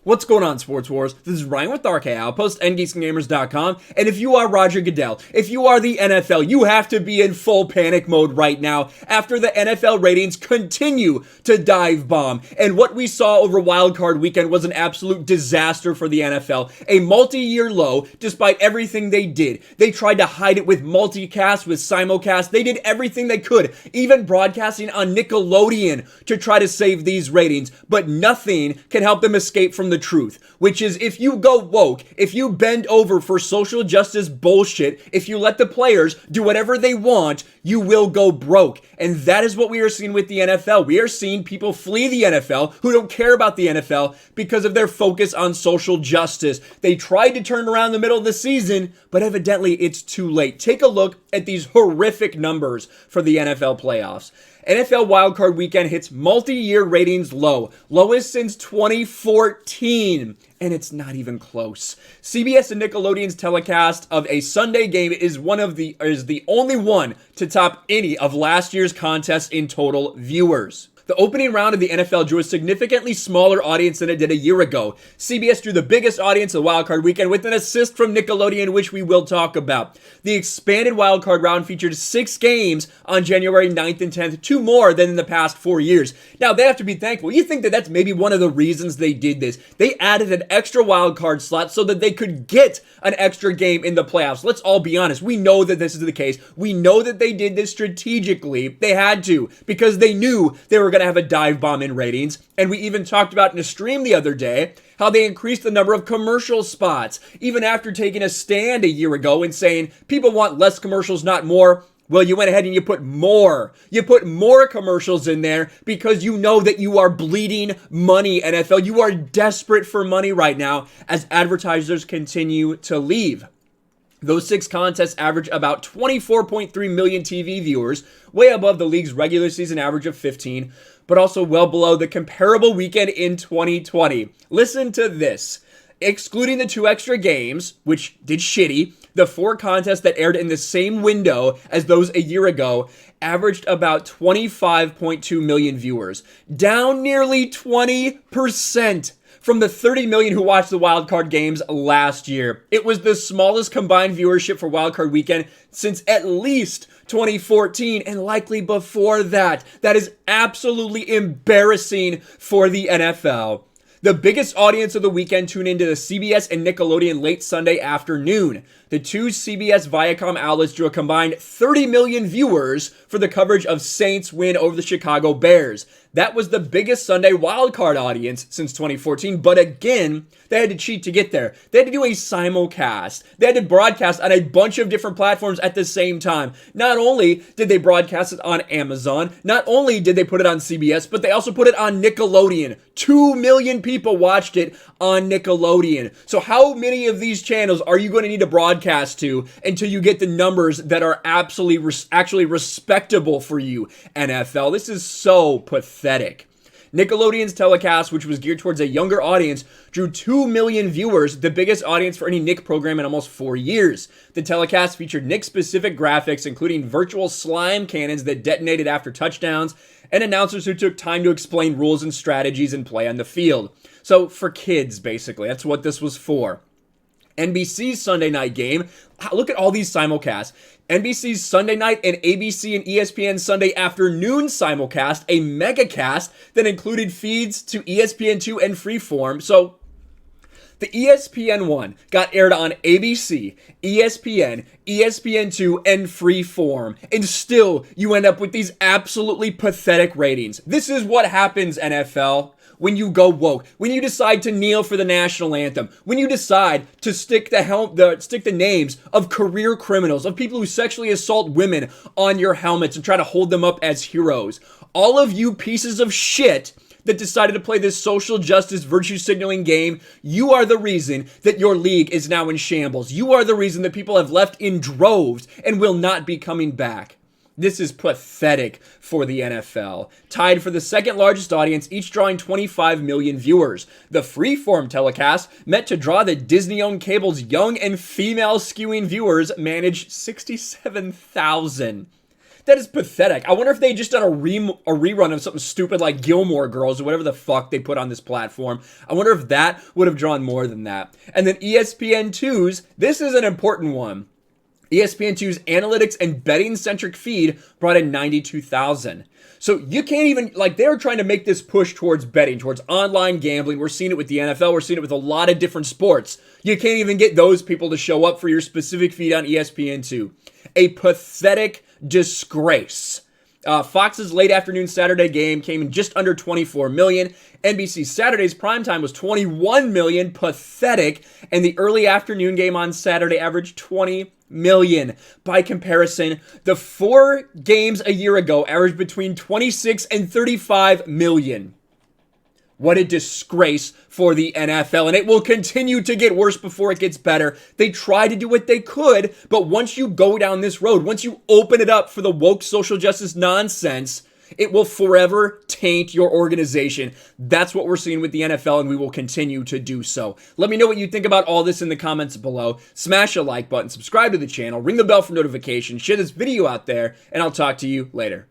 What's going on, Sports Wars? This is Ryan with RK Outpost, NGeeksandGamers.com, and if you are Roger Goodell, if you are the NFL, you have to be in full panic mode right now after the NFL ratings continue to dive bomb. And what we saw over Wildcard Weekend was an absolute disaster for the NFL, a multi-year low despite everything they did. They tried to hide it with multicast, with simulcast. They did everything they could, even broadcasting on Nickelodeon to try to save these ratings, but nothing can help them escape from the truth, which is if you go woke, if you bend over for social justice bullshit, if you let the players do whatever they want, you will go broke. And that is what we are seeing with the NFL. We are seeing people flee the NFL who don't care about the NFL because of their focus on social justice. They tried to turn around in the middle of the season, but evidently it's too late. Take a look at these horrific numbers for the NFL playoffs. NFL Wildcard Weekend hits multi-year ratings low, lowest since 2014, and it's not even close. CBS and Nickelodeon's telecast of a Sunday game is the only one to top any of last year's contests in total viewers. The opening round of the NFL drew a significantly smaller audience than it did a year ago. CBS drew the biggest audience of Wildcard Weekend with an assist from Nickelodeon, which we will talk about. The expanded Wildcard round featured 6 games on January 9th and 10th, 2 more than in the past 4 years. Now, they have to be thankful. You think that that's maybe one of the reasons they did this. They added an extra Wildcard slot so that they could get an extra game in the playoffs. Let's all be honest. We know that this is the case. We know that they did this strategically. They had to, because they knew they were going to have a dive bomb in ratings. And we even talked about in a stream the other day how they increased the number of commercial spots, even after taking a stand a year ago and saying people want less commercials, not more. Well, you went ahead and you put more. You put more commercials in there because you know that you are bleeding money, NFL. You are desperate for money right now as advertisers continue to leave. Those 6 contests average about 24.3 million TV viewers, way above the league's regular season average of 15, but also well below the comparable weekend in 2020. Listen to this. Excluding the 2 extra games, which did shitty, the 4 contests that aired in the same window as those a year ago averaged about 25.2 million viewers, down nearly 20% from the 30 million who watched the wildcard games last year. It was the smallest combined viewership for wildcard weekend since at least 2014 and likely before that. That is absolutely embarrassing for the NFL. The biggest audience of the weekend tuned into the CBS and Nickelodeon late Sunday afternoon. The 2 CBS Viacom outlets drew a combined 30 million viewers for the coverage of Saints' win over the Chicago Bears. That was the biggest Sunday wildcard audience since 2014, but again, they had to cheat to get there. They had to do a simulcast. They had to broadcast on a bunch of different platforms at the same time. Not only did they broadcast it on Amazon, not only did they put it on CBS, but they also put it on Nickelodeon. 2 million people watched it on Nickelodeon. So how many of these channels are you going to need to broadcast to until you get the numbers that are actually respectable for you, NFL? This is so pathetic. Nickelodeon's telecast, which was geared towards a younger audience, drew 2 million viewers, the biggest audience for any Nick program in almost 4 years. The telecast featured Nick-specific graphics, including virtual slime cannons that detonated after touchdowns, and announcers who took time to explain rules and strategies and play on the field. So for kids, basically, that's what this was for. NBC's Sunday night game, look at all these simulcasts. NBC's Sunday night and ABC and ESPN Sunday afternoon simulcast, a megacast that included feeds to ESPN2 and Freeform. So the ESPN one got aired on ABC, ESPN, ESPN2, and Freeform. And still, you end up with these absolutely pathetic ratings. This is what happens, NFL. When you go woke, when you decide to kneel for the national anthem, when you decide to stick the names of career criminals, of people who sexually assault women on your helmets and try to hold them up as heroes. All of you pieces of shit that decided to play this social justice virtue signaling game, you are the reason that your league is now in shambles. You are the reason that people have left in droves and will not be coming back. This is pathetic for the NFL. Tied for the second largest audience, each drawing 25 million viewers. The Freeform telecast, meant to draw the Disney-owned cable's young and female skewing viewers, managed 67,000. That is pathetic. I wonder if they just done a rerun of something stupid like Gilmore Girls or whatever the fuck they put on this platform. I wonder if that would have drawn more than that. And then ESPN2's, this is an important one. ESPN2's analytics and betting-centric feed brought in 92,000. So you can't even, like, they're trying to make this push towards betting, towards online gambling. We're seeing it with the NFL. We're seeing it with a lot of different sports. You can't even get those people to show up for your specific feed on ESPN2. A pathetic disgrace. Fox's late afternoon Saturday game came in just under 24 million. NBC Saturday's primetime was 21 million. Pathetic. And the early afternoon game on Saturday averaged 20 million. By comparison, the 4 games a year ago averaged between 26 and 35 million. What a disgrace for the NFL, and it will continue to get worse before it gets better. They tried to do what they could, but once you go down this road, once you open it up for the woke social justice nonsense, it will forever taint your organization. That's what we're seeing with the NFL, and we will continue to do so. Let me know what you think about all this in the comments below. Smash a like button, subscribe to the channel, ring the bell for notifications, share this video out there, and I'll talk to you later.